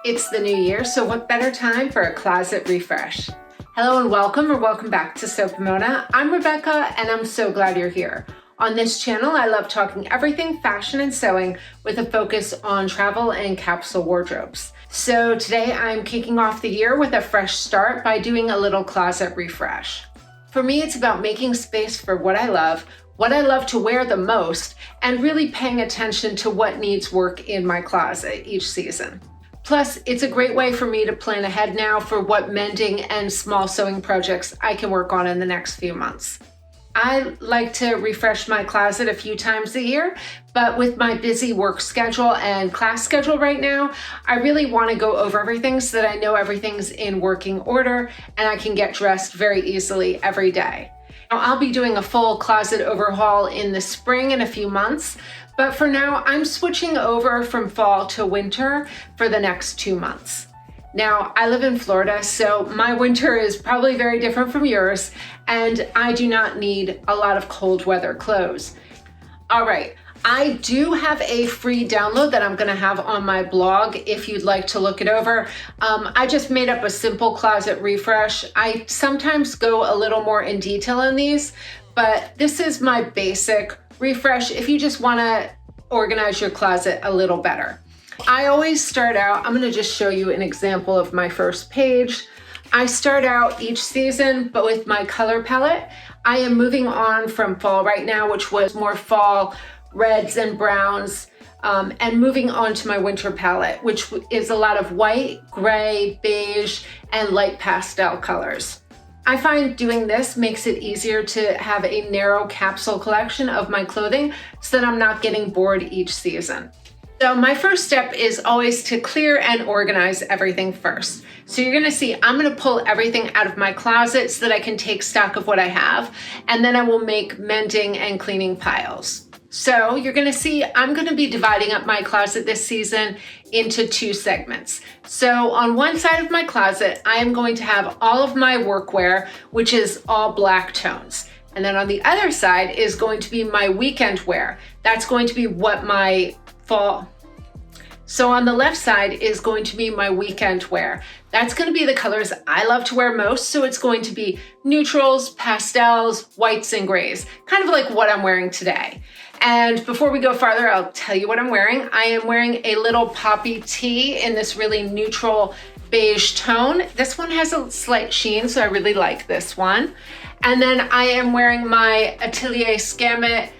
It's the new year, so what better time for a closet refresh? Hello and welcome back to Sew Pomona. I'm Rebecca and I'm so glad you're here. On this channel, I love talking everything fashion and sewing with a focus on travel and capsule wardrobes. So today I'm kicking off the year with a fresh start by doing a little closet refresh. For me, it's about making space for what I love to wear the most, and really paying attention to what needs work in my closet each season. Plus, it's a great way for me to plan ahead now for what mending and small sewing projects I can work on in the next few months. I like to refresh my closet a few times a year, but with my busy work schedule and class schedule right now, I really want to go over everything so that I know everything's in working order and I can get dressed very easily every day. Now, I'll be doing a full closet overhaul in the spring in a few months, but for now, I'm switching over from fall to winter for the next 2 months. Now, I live in Florida, so my winter is probably very different from yours, and I do not need a lot of cold weather clothes. All right, I do have a free download that I'm gonna have on my blog if you'd like to look it over. I just made up a simple closet refresh. I sometimes go a little more in detail in these, but this is my basic refresh if you just wanna organize your closet a little better. I always start out, I'm gonna just show you an example of my first page. I start out each season, but with my color palette. I am moving on from fall right now, which was more fall reds and browns, and moving on to my winter palette, which is a lot of white, gray, beige, and light pastel colors. I find doing this makes it easier to have a narrow capsule collection of my clothing so that I'm not getting bored each season. So my first step is always to clear and organize everything first. So you're gonna see I'm gonna pull everything out of my closet so that I can take stock of what I have, and then I will make mending and cleaning piles. So you're gonna see I'm gonna be dividing up my closet this season into 2 segments. So on one side of my closet, I am going to have all of my workwear, which is all black tones. And then on the other side is going to be my weekend wear. That's going to be what my fall. So on the left side is going to be my weekend wear. That's going to be the colors I love to wear most. So it's going to be neutrals, pastels, whites, and grays, kind of like what I'm wearing today. And before we go farther, I'll tell you what I'm wearing. I am wearing a little poppy tee in this really neutral beige tone. This one has a slight sheen, so I really like this one. And then I am wearing my Atelier Scamit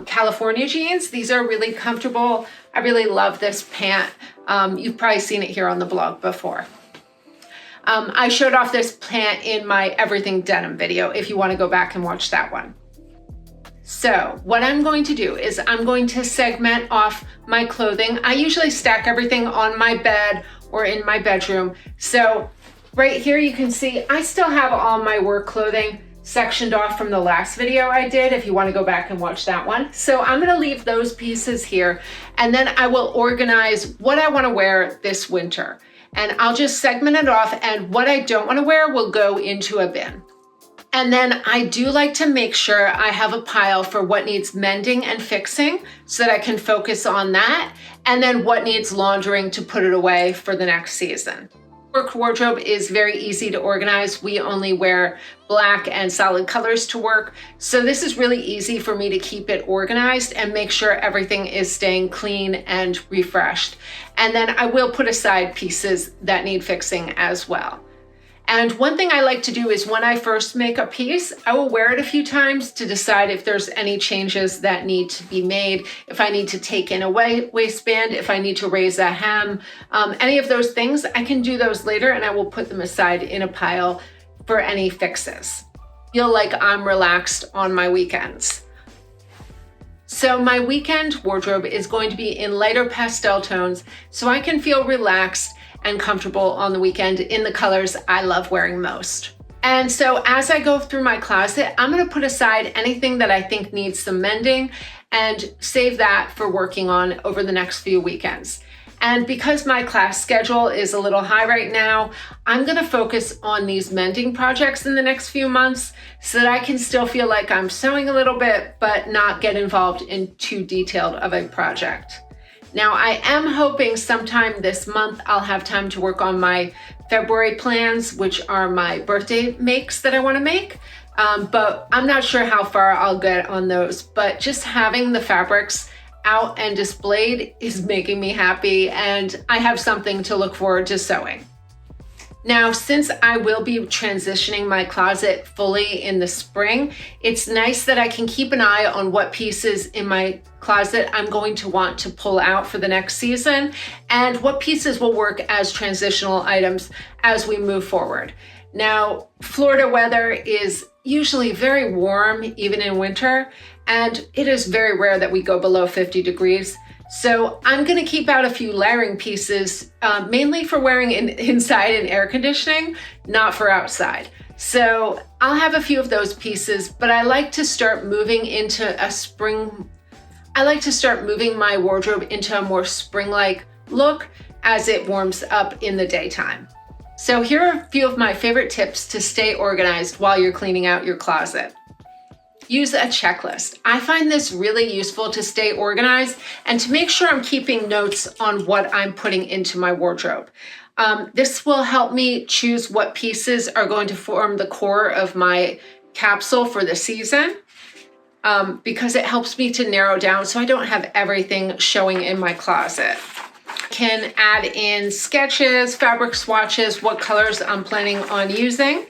California jeans. These are really comfortable. I really love this pant. You've probably seen it here on the blog before. I showed off this pant in my Everything Denim video if you want to go back and watch that one. So what I'm going to do is I'm going to segment off my clothing. I usually stack everything on my bed or in my bedroom. So right here you can see I still have all my work clothing sectioned off from the last video I did if you want to go back and watch that one. So I'm going to leave those pieces here, and then I will organize what I want to wear this winter. And I'll just segment it off, and what I don't want to wear will go into a bin. And then I do like to make sure I have a pile for what needs mending and fixing so that I can focus on that, and then what needs laundering to put it away for the next season. Work wardrobe is very easy to organize. We only wear black and solid colors to work. So this is really easy for me to keep it organized and make sure everything is staying clean and refreshed. And then I will put aside pieces that need fixing as well. And one thing I like to do is when I first make a piece, I will wear it a few times to decide if there's any changes that need to be made, if I need to take in a waistband, if I need to raise a hem, any of those things, I can do those later and I will put them aside in a pile for any fixes. Feel like I'm relaxed on my weekends. So my weekend wardrobe is going to be in lighter pastel tones so I can feel relaxed and comfortable on the weekend in the colors I love wearing most. And so as I go through my closet, I'm gonna put aside anything that I think needs some mending and save that for working on over the next few weekends. And because my class schedule is a little high right now, I'm gonna focus on these mending projects in the next few months so that I can still feel like I'm sewing a little bit, but not get involved in too detailed of a project. Now I am hoping sometime this month I'll have time to work on my February plans, which are my birthday makes that I want to make. But I'm not sure how far I'll get on those, but just having the fabrics out and displayed is making me happy, and I have something to look forward to sewing. Now, since I will be transitioning my closet fully in the spring, it's nice that I can keep an eye on what pieces in my closet I'm going to want to pull out for the next season and what pieces will work as transitional items as we move forward. Now, Florida weather is usually very warm, even in winter, and it is very rare that we go below 50 degrees. So I'm going to keep out a few layering pieces, mainly for wearing inside in air conditioning, not for outside. So I'll have a few of those pieces, but I like to start moving into a spring. I like to start moving my wardrobe into a more spring-like look as it warms up in the daytime. So here are a few of my favorite tips to stay organized while you're cleaning out your closet. Use a checklist. I find this really useful to stay organized and to make sure I'm keeping notes on what I'm putting into my wardrobe. This will help me choose what pieces are going to form the core of my capsule for the season, because it helps me to narrow down so I don't have everything showing in my closet. Can add in sketches, fabric swatches, what colors I'm planning on using.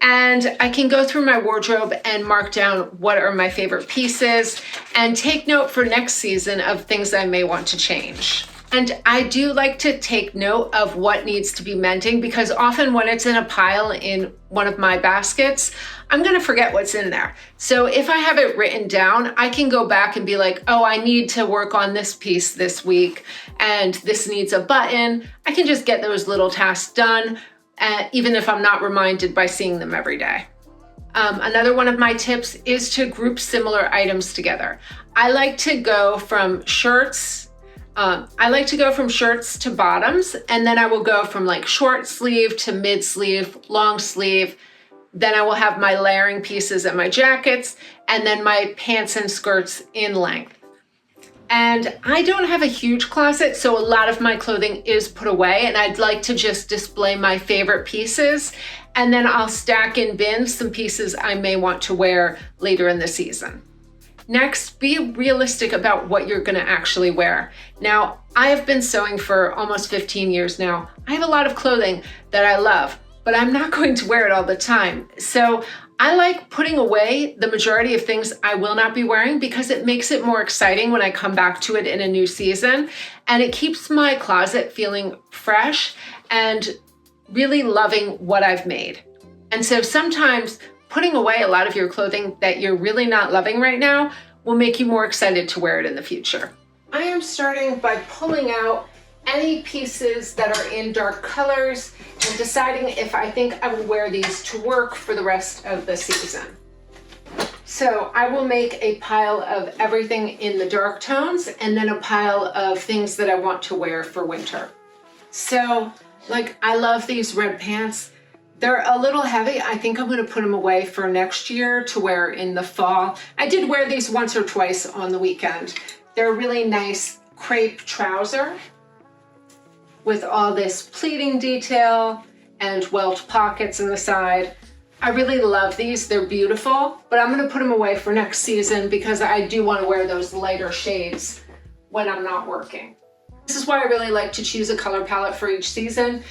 And I can go through my wardrobe and mark down what are my favorite pieces and take note for next season of things I may want to change. And I do like to take note of what needs to be mending, because often when it's in a pile in one of my baskets, I'm going to forget what's in there. So if I have it written down, I can go back and be like, oh, I need to work on this piece this week, and this needs a button. I can just get those little tasks done, even if I'm not reminded by seeing them every day. Another one of my tips is to group similar items together. I like to go from shirts to bottoms, and then I will go from like short sleeve to mid sleeve, long sleeve. Then I will have my layering pieces and my jackets, and then my pants and skirts in length. And I don't have a huge closet, so a lot of my clothing is put away, and I'd like to just display my favorite pieces, and then I'll stack in bins some pieces I may want to wear later in the season. Next, be realistic about what you're going to actually wear. Now, I have been sewing for almost 15 years now. I have a lot of clothing that I love, but I'm not going to wear it all the time. So I like putting away the majority of things I will not be wearing, because it makes it more exciting when I come back to it in a new season, and it keeps my closet feeling fresh and really loving what I've made. And so sometimes putting away a lot of your clothing that you're really not loving right now will make you more excited to wear it in the future. I am starting by pulling out any pieces that are in dark colors and deciding if I think I will wear these to work for the rest of the season. So I will make a pile of everything in the dark tones, and then a pile of things that I want to wear for winter. So like, I love these red pants. They're a little heavy. I think I'm going to put them away for next year to wear in the fall. I did wear these once or twice on the weekend. They're a really nice crepe trouser with all this pleating detail and welt pockets in the side. I really love these. They're beautiful, but I'm going to put them away for next season because I do want to wear those lighter shades when I'm not working. This is why I really like to choose a color palette for each season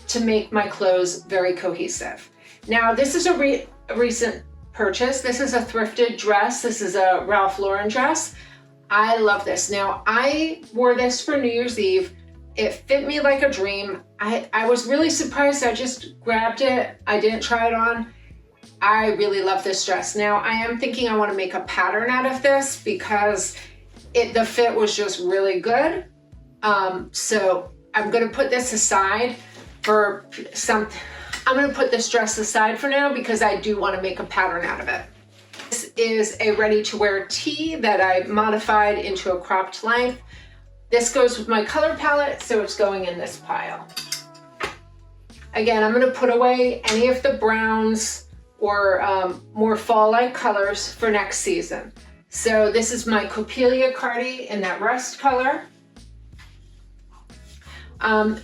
to make my clothes very cohesive. Now, this is a recent purchase. This is a thrifted dress. This is a Ralph Lauren dress. I love this. Now, I wore this for New Year's Eve. It fit me like a dream. I was really surprised. I just grabbed it. I didn't try it on. I really love this dress. Now, I am thinking I want to make a pattern out of this because the fit was just really good. So I'm going to put this aside for I'm going to put this dress aside for now because I do want to make a pattern out of it. This is a ready-to-wear tee that I modified into a cropped length. This goes with my color palette, so it's going in this pile. Again, I'm going to put away any of the browns or more fall-like colors for next season. So this is my Copelia Cardi in that rust color.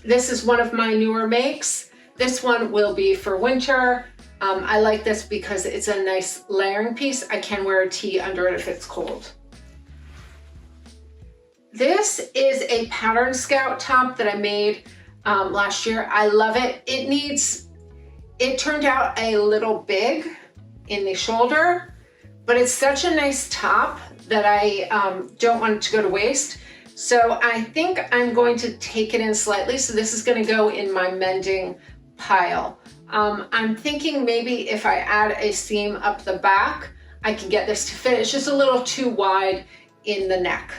This is one of my newer makes. This one will be for winter. I like this because it's a nice layering piece. I can wear a tee under it if it's cold. This is a pattern scout top that I made last year. I love it. It turned out a little big in the shoulder, but it's such a nice top that I don't want it to go to waste. So I think I'm going to take it in slightly. So this is going to go in my mending pile. I'm thinking maybe if I add a seam up the back, I can get this to fit. It's just a little too wide in the neck.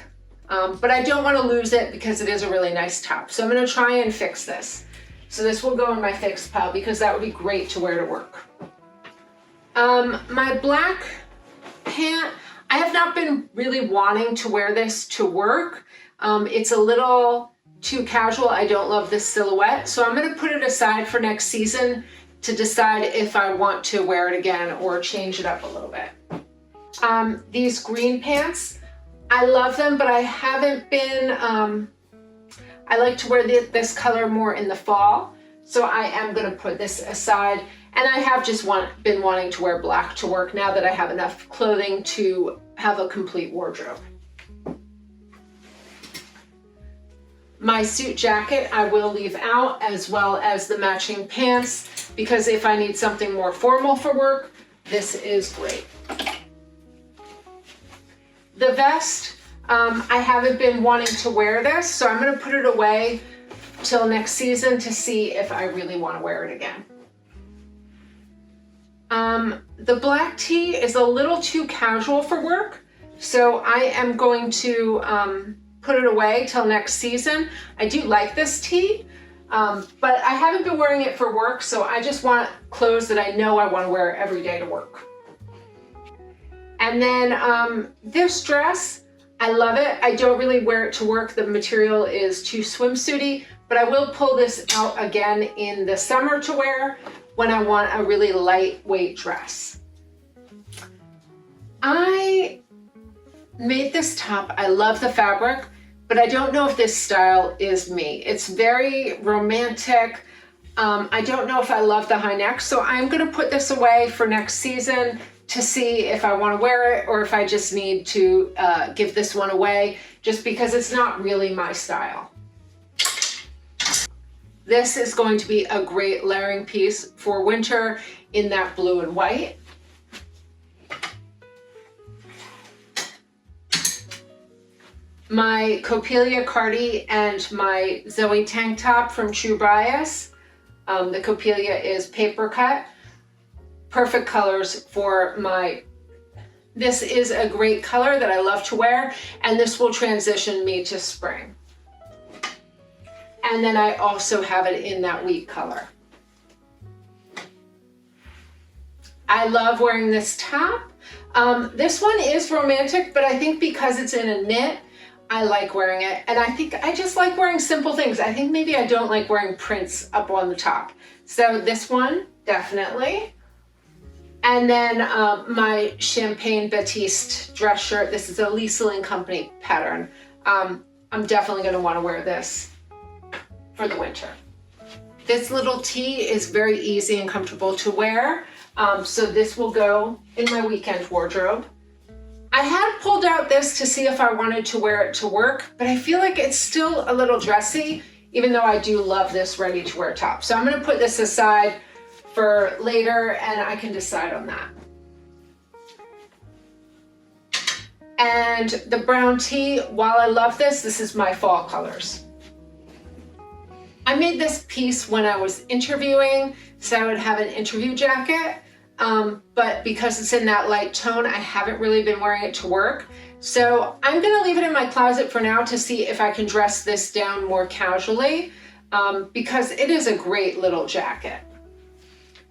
But I don't want to lose it because it is a really nice top. So I'm going to try and fix this. So this will go in my fixed pile because that would be great to wear to work. My black pant, I have not been really wanting to wear this to work. It's a little too casual. I don't love this silhouette. So I'm going to put it aside for next season to decide if I want to wear it again or change it up a little bit. These green pants, I love them, but I haven't been, I like to wear this color more in the fall. So I am going to put this aside. And I have just been wanting to wear black to work now that I have enough clothing to have a complete wardrobe. My suit jacket I will leave out, as well as the matching pants, because if I need something more formal for work, this is great. The vest, I haven't been wanting to wear this, so I'm going to put it away till next season to see if I really want to wear it again. The black tee is a little too casual for work, so I am going to put it away till next season. I do like this tee, but I haven't been wearing it for work, so I just want clothes that I know I want to wear every day to work. And then this dress, I love it. I don't really wear it to work. The material is too swimsuity, but I will pull this out again in the summer to wear when I want a really lightweight dress. I made this top. I love the fabric, but I don't know if this style is me. It's very romantic. I don't know if I love the high neck, so I'm gonna put this away for next season to see if I wanna wear it or if I just need to give this one away, just because it's not really my style. This is going to be a great layering piece for winter in that blue and white. My Copelia Cardi and my Zoe tank top from True Bias. The Copelia is paper cut. Perfect colors for this is a great color that I love to wear, and this will transition me to spring. And then I also have it in that wheat color. I love wearing this top. This one is romantic, but I think because it's in a knit, I like wearing it. And I think I just like wearing simple things. I think maybe I don't like wearing prints up on the top. So this one, definitely. And then my Champagne Batiste dress shirt. This is a Lisa & Company pattern. I'm definitely gonna wanna wear this for the winter. This little tee is very easy and comfortable to wear. So this will go in my weekend wardrobe. I had pulled out this to see if I wanted to wear it to work, but I feel like it's still a little dressy, even though I do love this ready to wear top. So I'm gonna put this aside for later and I can decide on that. And the brown tee, while I love this, this is my fall colors. I made this piece when I was interviewing, so I would have an interview jacket, but because it's in that light tone, I haven't really been wearing it to work. So I'm gonna leave it in my closet for now to see if I can dress this down more casually, because it is a great little jacket.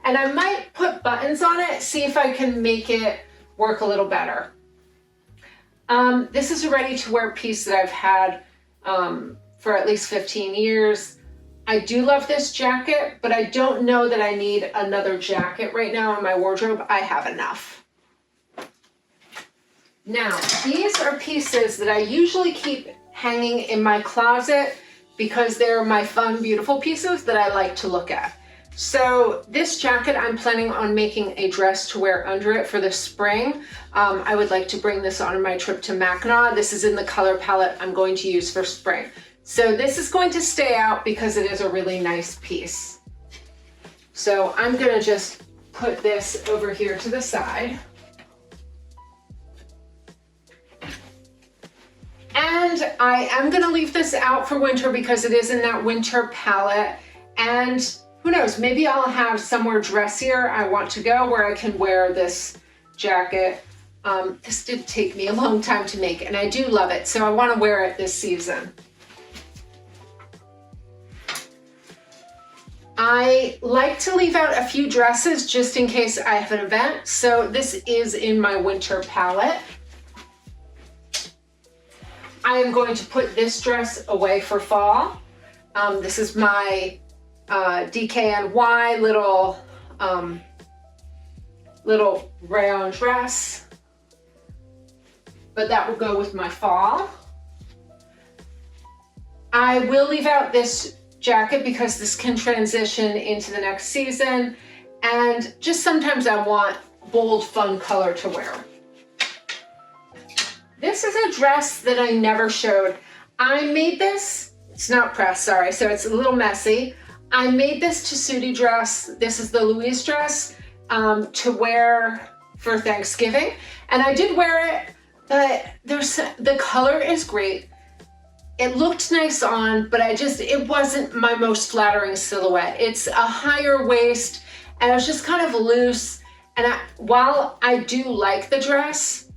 And I might put buttons on it, see if I can make it work a little better. This is a ready-to-wear piece that I've had for at least 15 years. I do love this jacket, but I don't know that I need another jacket right now in my wardrobe. I have enough. Now, these are pieces that I usually keep hanging in my closet because they're my fun, beautiful pieces that I like to look at. So this jacket, I'm planning on making a dress to wear under it for the spring. I would like to bring this on my trip to Mackinac. This is in the color palette I'm going to use for spring. So this is going to stay out because it is a really nice piece. So I'm gonna just put this over here to the side. And I am gonna leave this out for winter because it is in that winter palette. And who knows, maybe I'll have somewhere dressier I want to go where I can wear this jacket. This did take me a long time to make and I do love it, so I want to wear it this season. I like to leave out a few dresses just in case I have an event, so this is in my winter palette. I am going to put this dress away for fall. This is my DKNY little rayon dress, but that will go with my fall. I will leave out this jacket because this can transition into the next season, and just sometimes I want bold, fun color to wear. This is a dress that I never showed. I made this, it's not pressed, sorry, so it's a little messy. I made this Tessuti dress. This is the Louise dress to wear for Thanksgiving. And I did wear it, but the color is great. It looked nice on, but it wasn't my most flattering silhouette. It's a higher waist and it was just kind of loose. And while I do like the dress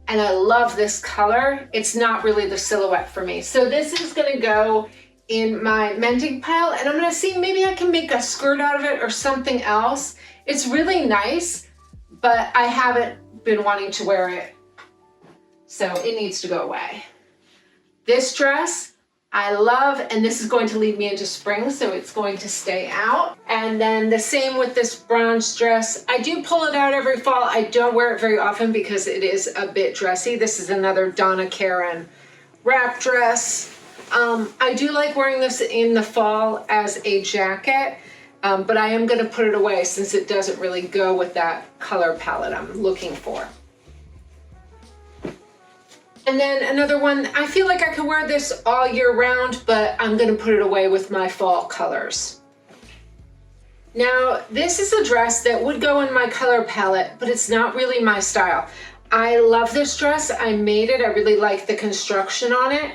and I love this color, it's not really the silhouette for me. So this is gonna go in my mending pile and I'm gonna see maybe I can make a skirt out of it or something else. It's really nice, but I haven't been wanting to wear it, so it needs to go away. This dress I love, and this is going to lead me into spring, so it's going to stay out. And then the same with this bronze dress. I do pull it out every fall. I don't wear it very often because it is a bit dressy. This is another Donna Karan wrap dress. I do like wearing this in the fall as a jacket, but I am going to put it away since it doesn't really go with that color palette I'm looking for. And then another one, I feel like I could wear this all year round, but I'm going to put it away with my fall colors. Now, this is a dress that would go in my color palette, but it's not really my style. I love this dress. I made it. I really like the construction on it.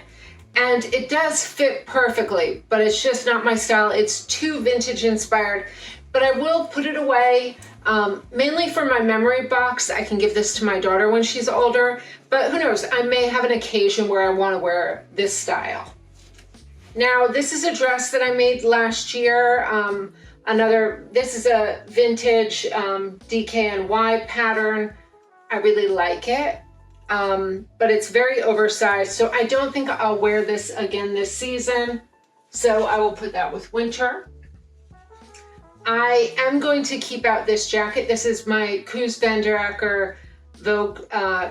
And it does fit perfectly, but it's just not my style. It's too vintage inspired, but I will put it away, mainly for my memory box. I can give this to my daughter when she's older, but who knows, I may have an occasion where I want to wear this style. Now, this is a dress that I made last year. This is a vintage DKNY pattern. I really like it. But it's very oversized, so I don't think I'll wear this again this season, so I will put that with winter. I am going to keep out this jacket. This is my Koos van der Acker Vogue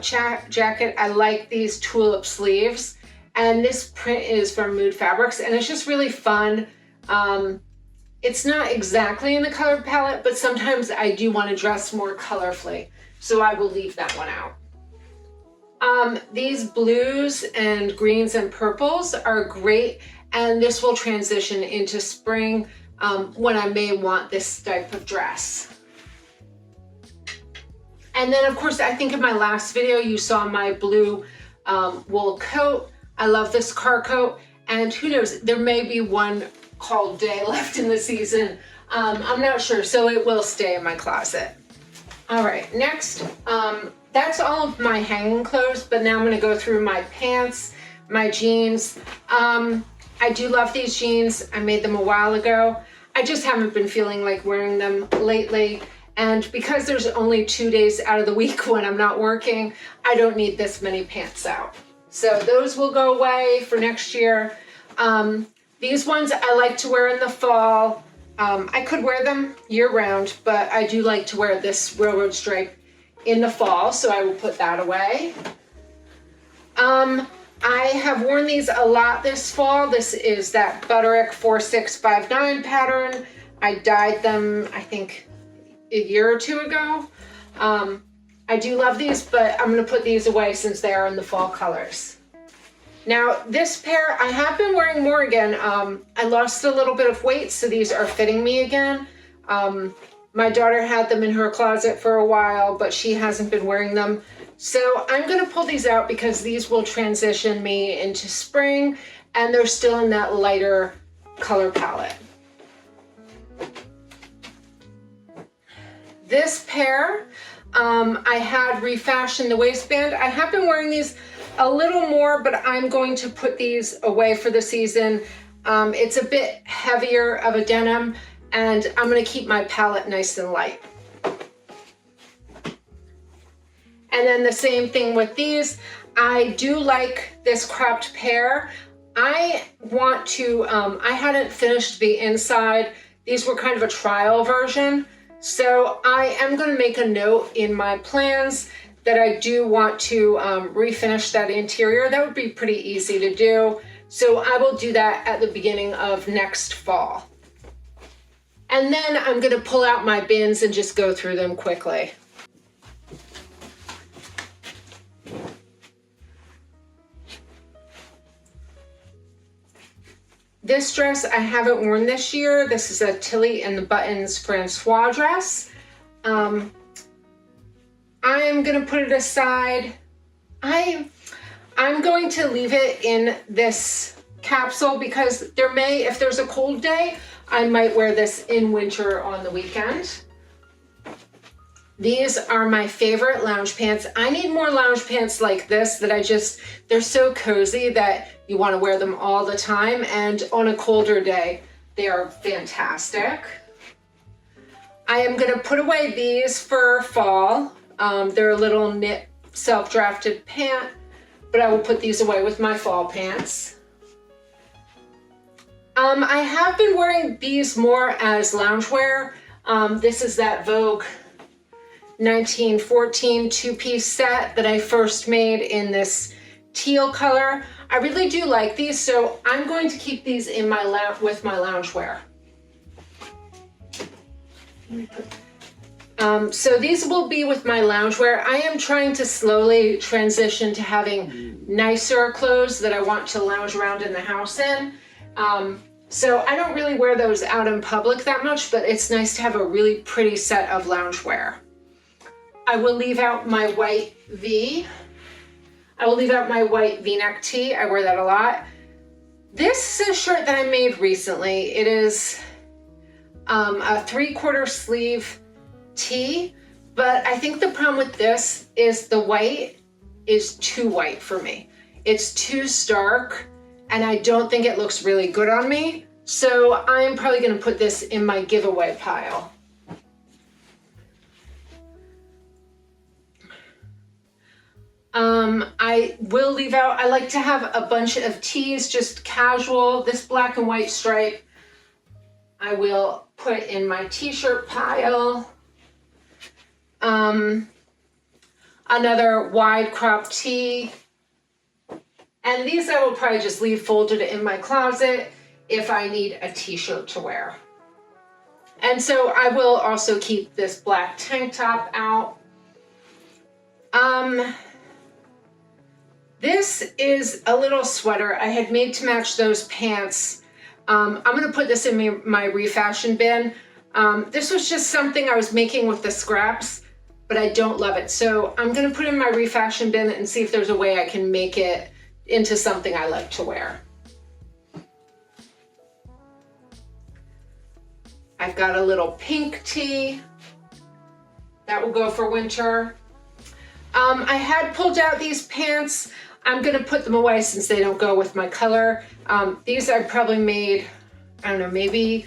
jacket. I like these tulip sleeves, and this print is from Mood Fabrics, and it's just really fun. It's not exactly in the color palette, but sometimes I do want to dress more colorfully, so I will leave that one out. These blues and greens and purples are great, and this will transition into spring when I may want this type of dress. And then, of course, I think in my last video you saw my blue wool coat. I love this car coat, and who knows, there may be one cold day left in the season. I'm not sure, so it will stay in my closet. All right, next, that's all of my hanging clothes, but now I'm gonna go through my pants, my jeans. I do love these jeans. I made them a while ago. I just haven't been feeling like wearing them lately. And because there's only 2 days out of the week when I'm not working, I don't need this many pants out. So those will go away for next year. These ones I like to wear in the fall. I could wear them year round, but I do like to wear this railroad stripe in the fall, so I will put that away. I have worn these a lot this fall. This is that Butterick 4659 pattern. I dyed them, I think, a year or two ago. I do love these, but I'm gonna put these away since they are in the fall colors. Now this pair, I have been wearing more again. I lost a little bit of weight, so these are fitting me again. My daughter had them in her closet for a while, but she hasn't been wearing them. So I'm gonna pull these out because these will transition me into spring, and they're still in that lighter color palette. This pair, I had refashioned the waistband. I have been wearing these a little more, but I'm going to put these away for the season. It's a bit heavier of a denim, and I'm gonna keep my palette nice and light. And then the same thing with these. I do like this cropped pair. I want to, I hadn't finished the inside. These were kind of a trial version. So I am gonna make a note in my plans that I do want to refinish that interior. That would be pretty easy to do. So I will do that at the beginning of next fall. And then I'm gonna pull out my bins and just go through them quickly. This dress I haven't worn this year. This is a Tilly and the Buttons Francois dress. I am gonna put it aside. I'm going to leave it in this capsule because there may, if there's a cold day, I might wear this in winter on the weekend. These are my favorite lounge pants. I need more lounge pants like this that they're so cozy that you want to wear them all the time, and on a colder day, they are fantastic. I am gonna put away these for fall. They're a little knit self-drafted pant, but I will put these away with my fall pants. I have been wearing these more as loungewear. This is that Vogue 1914 two-piece set that I first made in this teal color. I really do like these, so I'm going to keep these in my with my loungewear. So these will be with my loungewear. I am trying to slowly transition to having nicer clothes that I want to lounge around in the house in. So I don't really wear those out in public that much, but it's nice to have a really pretty set of loungewear. I will leave out my white V. I will leave out my white V-neck tee. I wear that a lot. This is a shirt that I made recently. It is a 3/4 sleeve tee, but I think the problem with this is the white is too white for me. It's too stark, and I don't think it looks really good on me. So I'm probably gonna put this in my giveaway pile. I will leave out, I like to have a bunch of tees, just casual. This black and white stripe, I will put in my t-shirt pile. Another wide crop tee. And these I will probably just leave folded in my closet if I need a t-shirt to wear. And so I will also keep this black tank top out. This is a little sweater I had made to match those pants. I'm gonna put this in my refashion bin. This was just something I was making with the scraps, but I don't love it. So I'm gonna put it in my refashion bin and see if there's a way I can make it into something I like to wear. I've got a little pink tee that will go for winter. I had pulled out these pants. I'm gonna put them away since they don't go with my color. These I probably made, I don't know, maybe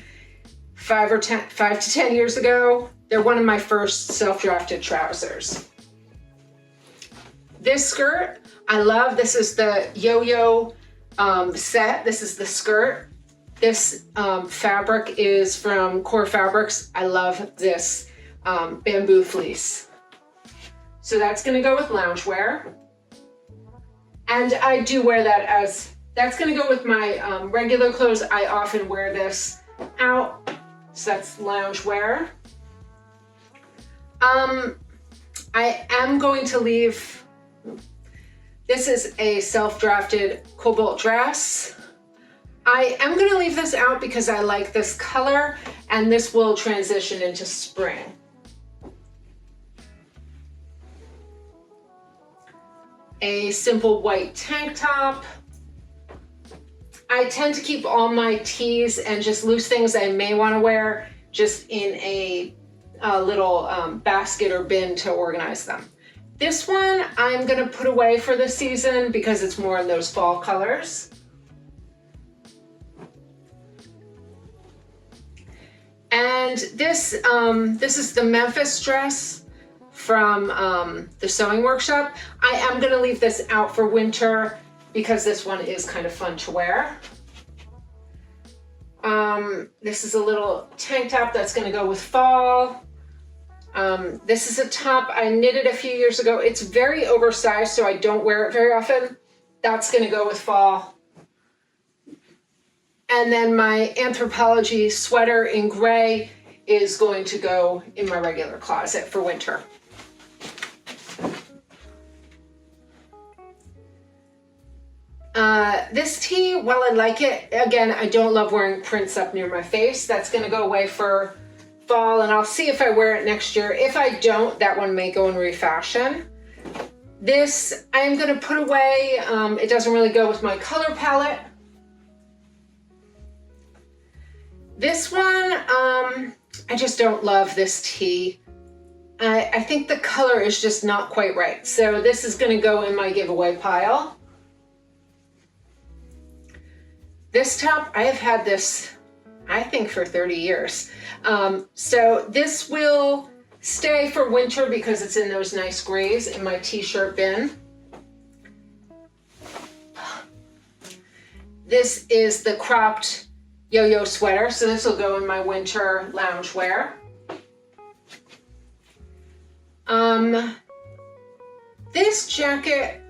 5 to 10 years ago. They're one of my first self-drafted trousers. This skirt, I love. This is the yo-yo set. This is the skirt. This fabric is from Core Fabrics. I love this bamboo fleece. So that's gonna go with loungewear. And I do wear that as, that's gonna go with my regular clothes. I often wear this out, so that's loungewear. I am going to leave, this is a self-drafted cobalt dress. I am going to leave this out because I like this color, and this will transition into spring. A simple white tank top. I tend to keep all my tees and just loose things I may want to wear just in a little basket or bin to organize them. This one I'm going to put away for the season because it's more in those fall colors. And this is the Memphis dress from the sewing workshop. I am going to leave this out for winter because this one is kind of fun to wear. This is a little tank top that's going to go with fall. This is a top I knitted a few years ago. It's very oversized, so I don't wear it very often. That's going to go with fall. And then my Anthropologie sweater in gray is going to go in my regular closet for winter. This tee, while I like it, again, I don't love wearing prints up near my face. That's going to go away for fall, and I'll see if I wear it next year. If I don't, that one may go in refashion. This I'm going to put away. It doesn't really go with my color palette. This one, I just don't love this tee. I think the color is just not quite right. So this is going to go in my giveaway pile. This top, I have had this, I think, for 30 years. So this will stay for winter because it's in those nice grays in my t-shirt bin. This is the cropped yo-yo sweater, so this will go in my winter loungewear. This jacket,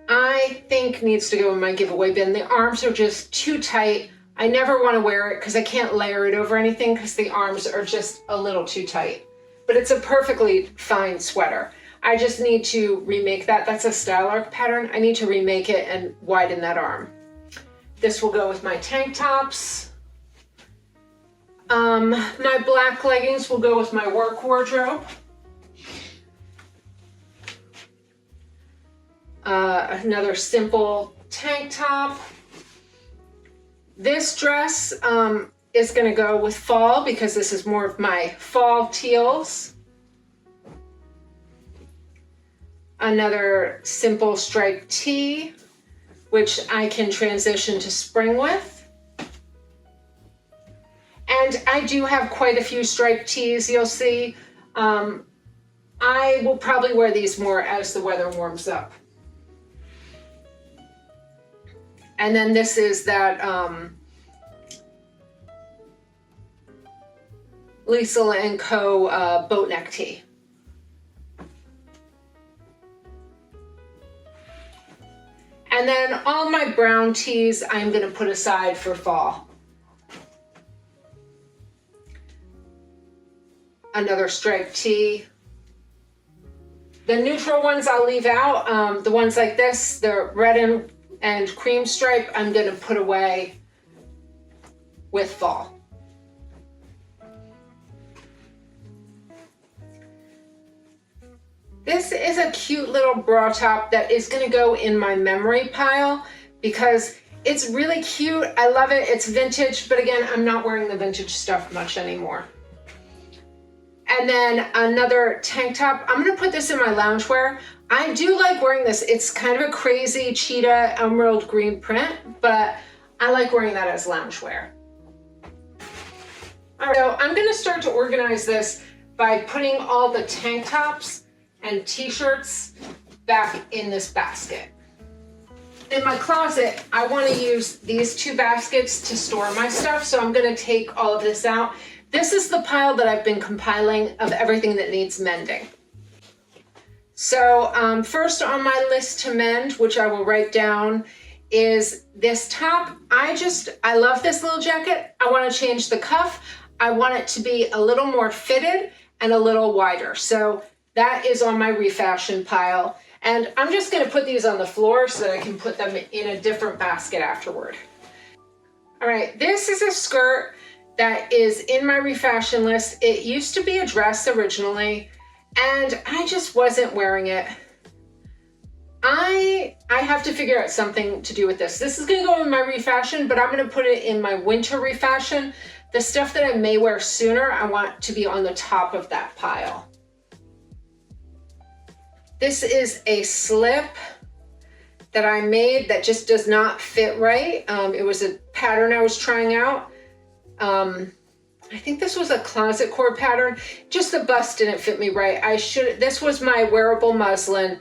I think, needs to go in my giveaway bin. The arms are just too tight. I never want to wear it because I can't layer it over anything because the arms are just a little too tight. But it's a perfectly fine sweater. I just need to remake that. That's a style arc pattern. I need to remake it and widen that arm. This will go with my tank tops. My black leggings will go with my work wardrobe. Another simple tank top. This dress is going to go with fall because this is more of my fall teals. Another simple striped tee, which I can transition to spring with. And I do have quite a few striped tees, you'll see. I will probably wear these more as the weather warms up. And then this is that Lisa & Co. boat neck tee. And then all my brown tees I'm going to put aside for fall. Another striped tee. The neutral ones I'll leave out. The ones like this, the red and cream stripe, I'm going to put away with fall. This is a cute little bra top that is going to go in my memory pile because it's really cute. I love it. It's vintage, but again, I'm not wearing the vintage stuff much anymore. And then another tank top. I'm going to put this in my loungewear. I do like wearing this. It's kind of a crazy cheetah emerald green print, but I like wearing that as loungewear. All right, so I'm going to start to organize this by putting all the tank tops and t-shirts back in this basket. In my closet, I want to use these two baskets to store my stuff, so I'm going to take all of this out. This is the pile that I've been compiling of everything that needs mending. So first on my list to mend, which I will write down, is this top. I love this little jacket. I want to change the cuff. I want it to be a little more fitted and a little wider. So that is on my refashion pile. And I'm just going to put these on the floor so that I can put them in a different basket afterward. All right, this is a skirt that is in my refashion list. It used to be a dress originally, and I just wasn't wearing it. I have to figure out something to do with this. This is going to go in my refashion, but I'm going to put it in my winter refashion. The stuff that I may wear sooner, I want to be on the top of that pile. This is a slip that I made that just does not fit right. It was a pattern I was trying out. I think this was a closet cord pattern. Just the bust didn't fit me right. This was my wearable muslin,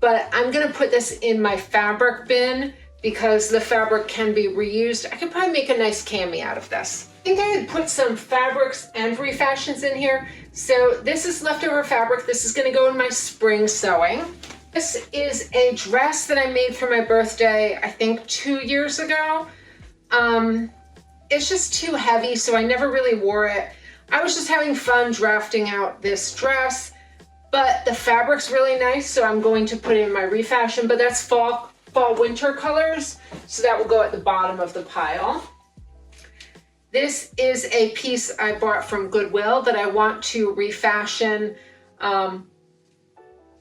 but I'm gonna put this in my fabric bin because the fabric can be reused. I could probably make a nice cami out of this. I think I had put some fabrics and refashions in here. So this is leftover fabric. This is gonna go in my spring sewing. This is a dress that I made for my birthday, I think 2 years ago. It's just too heavy, so I never really wore it. I was just having fun drafting out this dress, but the fabric's really nice, so I'm going to put it in my refashion, but that's fall winter colors, so that will go at the bottom of the pile. This is a piece I bought from Goodwill that I want to refashion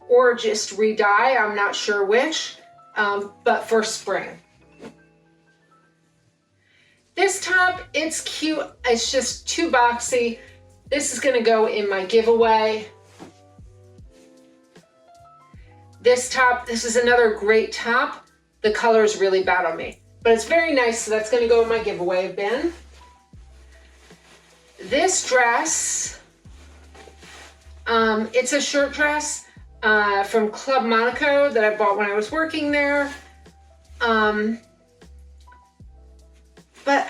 or just re-dye, I'm not sure which, but for spring. This top, it's cute, it's just too boxy. This is gonna go in my giveaway. This top, this is another great top. The color is really bad on me, but it's very nice, so that's gonna go in my giveaway bin. This dress, it's a shirt dress from Club Monaco that I bought when I was working there. But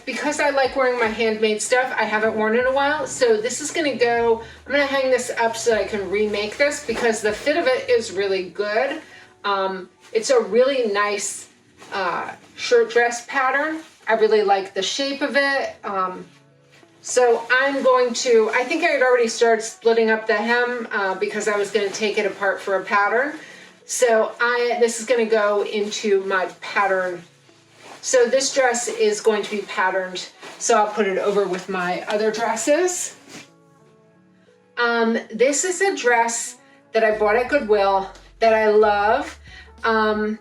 because I like wearing my handmade stuff, I haven't worn it in a while. So this is gonna go, I'm gonna hang this up so I can remake this because the fit of it is really good. It's a really nice shirt dress pattern. I really like the shape of it. So I'm going to, I think I had already started splitting up the hem because I was gonna take it apart for a pattern. So this is gonna go into my pattern. So this dress is going to be patterned, so I'll put it over with my other dresses. This is a dress that I bought at Goodwill that I love, and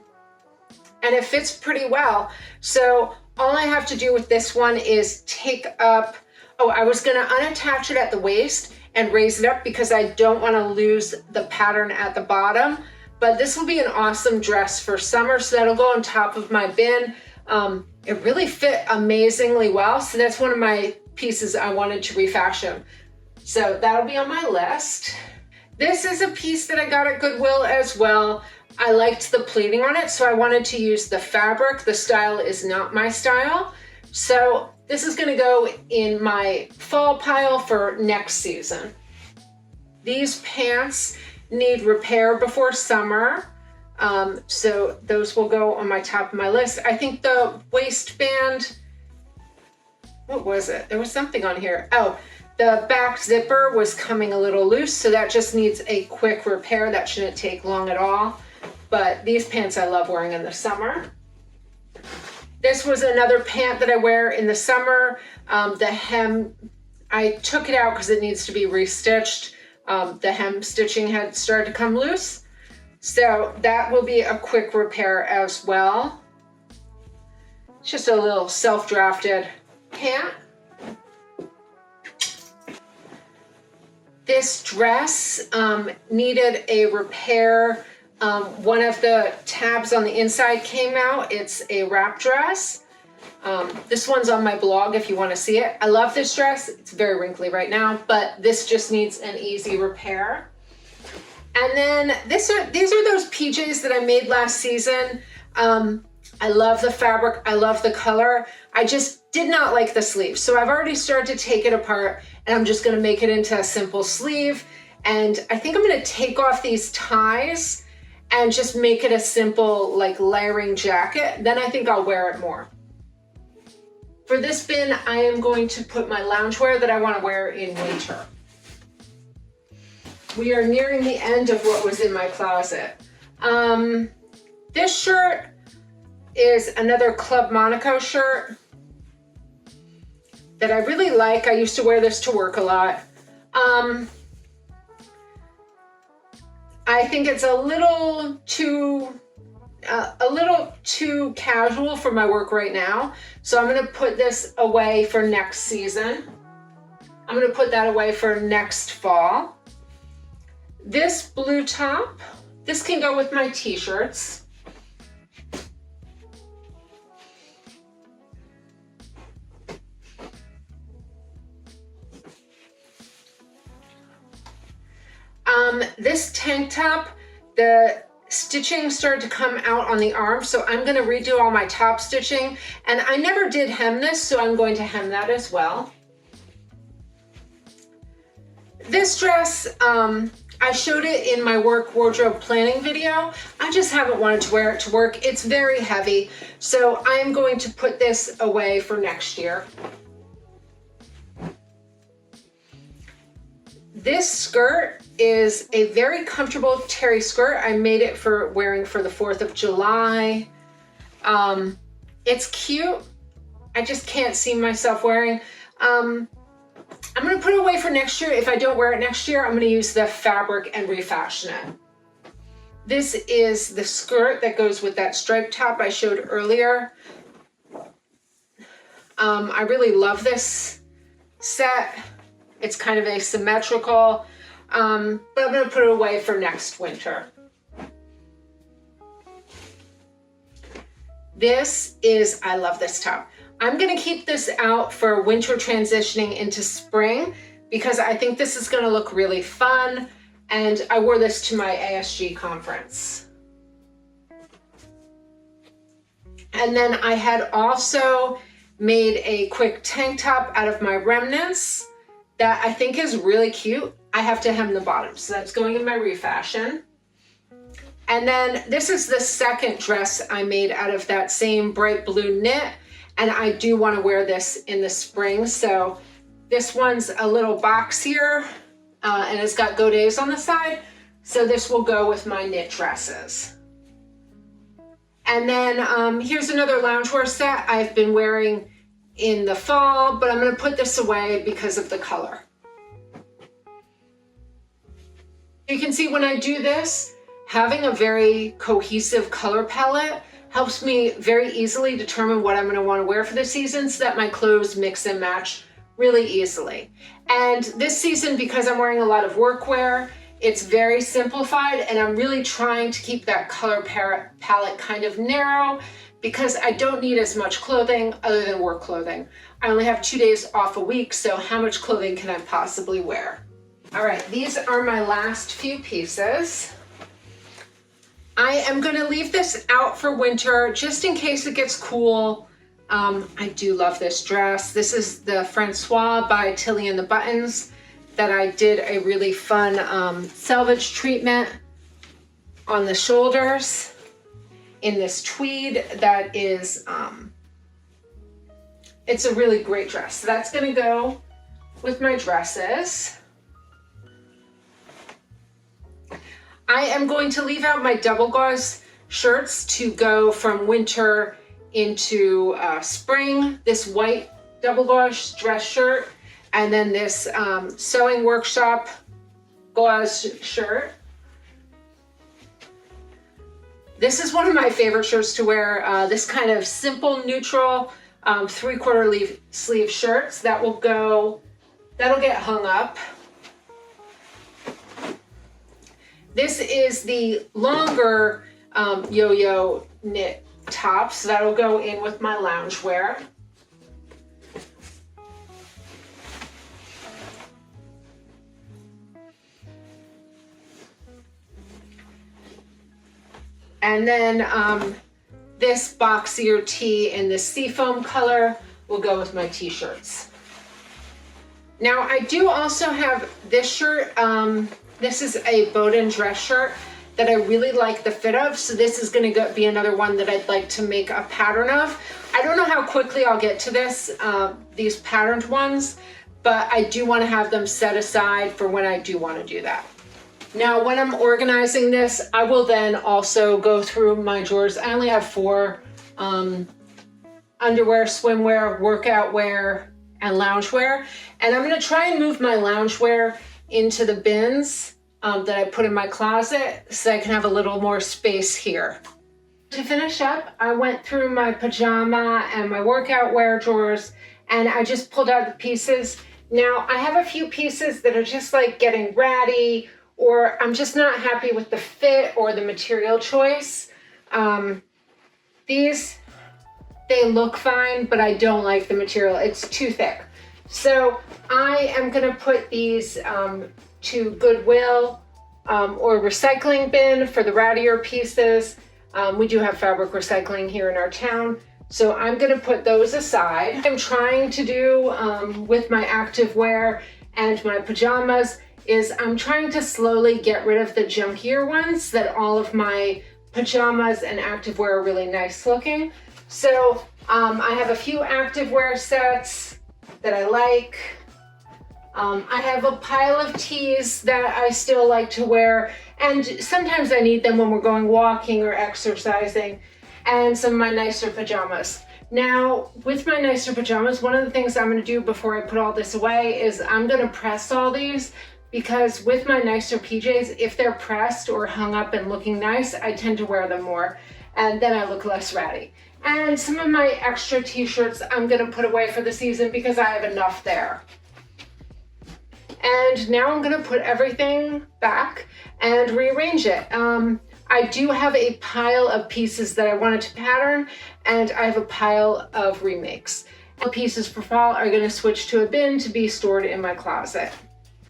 it fits pretty well. So all I have to do with this one is take up, I was gonna unattach it at the waist and raise it up because I don't wanna lose the pattern at the bottom, but this will be an awesome dress for summer, so that'll go on top of my bin. It really fit amazingly well, so that's one of my pieces I wanted to refashion. So that'll be on my list. This is a piece that I got at Goodwill as well. I liked the pleating on it, so I wanted to use the fabric. The style is not my style. So this is gonna go in my fall pile for next season. These pants need repair before summer. So those will go on my top of my list. I think the waistband, what was it? There was something on here. Oh, the back zipper was coming a little loose, so that just needs a quick repair. That shouldn't take long at all. But these pants I love wearing in the summer. This was another pant that I wear in the summer. The hem, I took it out because it needs to be restitched. The hem stitching had started to come loose. So that will be a quick repair as well. It's just a little self-drafted pant. This dress needed a repair. One of the tabs on the inside came out. It's a wrap dress. This one's on my blog if you want to see it. I love this dress. It's very wrinkly right now, but this just needs an easy repair. And then these are those PJs that I made last season. I love the fabric, I love the color. I just did not like the sleeve. So I've already started to take it apart and I'm just gonna make it into a simple sleeve. And I think I'm gonna take off these ties and just make it a simple like layering jacket. Then I think I'll wear it more. For this bin, I am going to put my loungewear that I want to wear in winter. We are nearing the end of what was in my closet. This shirt is another Club Monaco shirt that I really like. I used to wear this to work a lot. I think it's a little too casual for my work right now. So I'm gonna put this away for next season. I'm gonna put that away for next fall. This blue top, this can go with my t-shirts. This tank top, the stitching started to come out on the arm, so I'm going to redo all my top stitching, and I never did hem this, so I'm going to hem that as well. This dress, I showed it in my work wardrobe planning video. I just haven't wanted to wear it to work. It's very heavy, so I'm going to put this away for next year. This skirt is a very comfortable terry skirt. I made it for wearing for the 4th of July. It's cute. I just can't see myself wearing. I'm gonna put it away for next year. If I don't wear it next year, I'm gonna use the fabric and refashion it. This is the skirt that goes with that striped top I showed earlier. I really love this set. It's kind of asymmetrical, but I'm gonna put it away for next winter. I love this top. I'm gonna keep this out for winter transitioning into spring because I think this is gonna look really fun, and I wore this to my ASG conference. And then I had also made a quick tank top out of my remnants that I think is really cute. I have to hem the bottom, so that's going in my refashion. And then this is the second dress I made out of that same bright blue knit, and I do want to wear this in the spring. So this one's a little boxier, and it's got godets on the side, so this will go with my knit dresses. And then here's another loungewear set I've been wearing in the fall, but I'm going to put this away because of the color. You can see when I do this, having a very cohesive color palette helps me very easily determine what I'm going to want to wear for the season so that my clothes mix and match really easily. And this season, because I'm wearing a lot of workwear, it's very simplified, and I'm really trying to keep that color palette kind of narrow because I don't need as much clothing other than work clothing. I only have 2 days off a week, so how much clothing can I possibly wear? All right, these are my last few pieces. I am gonna leave this out for winter just in case it gets cool. I do love this dress. This is the Francois by Tilly and the Buttons that I did a really fun selvage treatment on the shoulders in this tweed that is, it's a really great dress. So that's gonna go with my dresses. I am going to leave out my double gauze shirts to go from winter into spring. This white double gauze dress shirt, and then this sewing workshop gauze shirt. This is one of my favorite shirts to wear, this kind of simple neutral 3/4 sleeve shirts that'll get hung up. This is the longer yo-yo knit top, so that'll go in with my loungewear. And then this boxier tee in the seafoam color will go with my t-shirts. Now I do also have this shirt. This is a Bowden dress shirt that I really like the fit of. So this is gonna be another one that I'd like to make a pattern of. I don't know how quickly I'll get to this, these patterned ones, but I do wanna have them set aside for when I do wanna do that. Now, when I'm organizing this, I will then also go through my drawers. I only have 4 underwear, swimwear, workout wear, and loungewear. And I'm gonna try and move my loungewear into the bins that I put in my closet so I can have a little more space here. To finish up, I went through my pajama and my workout wear drawers, and I just pulled out the pieces. Now, I have a few pieces that are just like getting ratty, or I'm just not happy with the fit or the material choice. These, they look fine, but I don't like the material. It's too thick. So I am gonna put these to Goodwill or recycling bin for the rattier pieces. We do have fabric recycling here in our town, so I'm gonna put those aside. I'm trying to do with my activewear and my pajamas is I'm trying to slowly get rid of the junkier ones, that all of my pajamas and activewear are really nice looking. So I have a few activewear sets that I like. I have a pile of tees that I still like to wear, and sometimes I need them when we're going walking or exercising, and some of my nicer pajamas. Now, with my nicer pajamas, one of the things I'm gonna do before I put all this away is I'm gonna press all these, because with my nicer PJs, if they're pressed or hung up and looking nice, I tend to wear them more, and then I look less ratty. And some of my extra t-shirts I'm gonna put away for the season because I have enough there. And now I'm gonna put everything back and rearrange it. I do have a pile of pieces that I wanted to pattern, and I have a pile of remakes. The pieces for fall are gonna switch to a bin to be stored in my closet.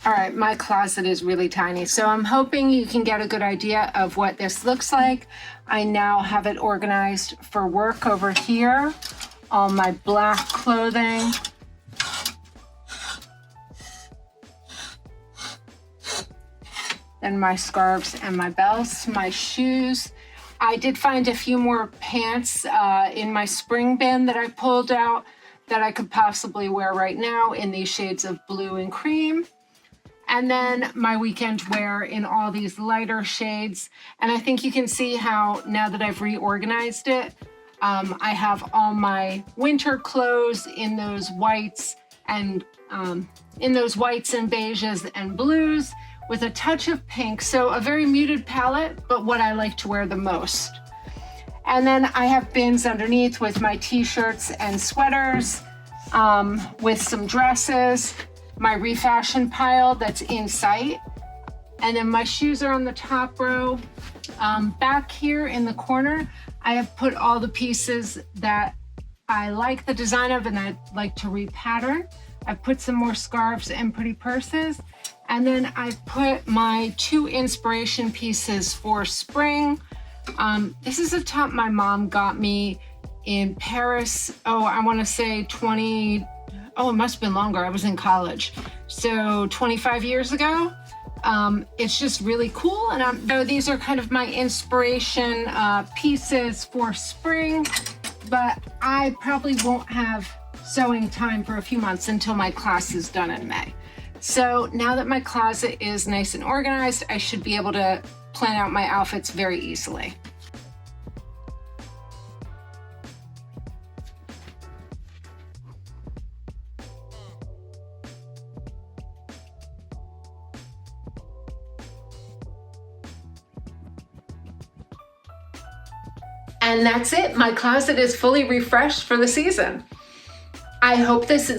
All right, my closet is really tiny, so I'm hoping you can get a good idea of what this looks like. I now have it organized for work over here. All my black clothing. Then my scarves and my belts, my shoes. I did find a few more pants in my spring bin that I pulled out that I could possibly wear right now in these shades of blue and cream. And then my weekend wear in all these lighter shades. And I think you can see how now that I've reorganized it, I have all my winter clothes in those whites and beiges and blues with a touch of pink. So a very muted palette, but what I like to wear the most. And then I have bins underneath with my t-shirts and sweaters, with some dresses, my refashion pile that's in sight. And then my shoes are on the top row. Back here in the corner, I have put all the pieces that I like the design of and I'd like to repattern. I've put some more scarves and pretty purses. And then I've put my 2 inspiration pieces for spring. This is a top my mom got me in Paris. I wanna say it must have been longer. I was in college. So 25 years ago. It's just really cool. And these are kind of my inspiration pieces for spring, but I probably won't have sewing time for a few months until my class is done in May. So now that my closet is nice and organized, I should be able to plan out my outfits very easily. And that's it. My closet is fully refreshed for the season. I hope this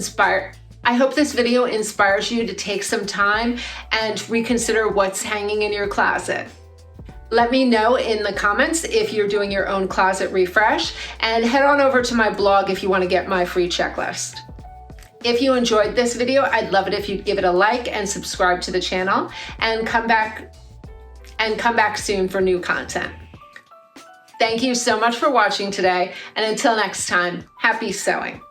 video inspires you to take some time and reconsider what's hanging in your closet. Let me know in the comments if you're doing your own closet refresh, and head on over to my blog if you want to get my free checklist. If you enjoyed this video, I'd love it if you'd give it a like and subscribe to the channel, and come back soon for new content. Thank you so much for watching today, and until next time, happy sewing.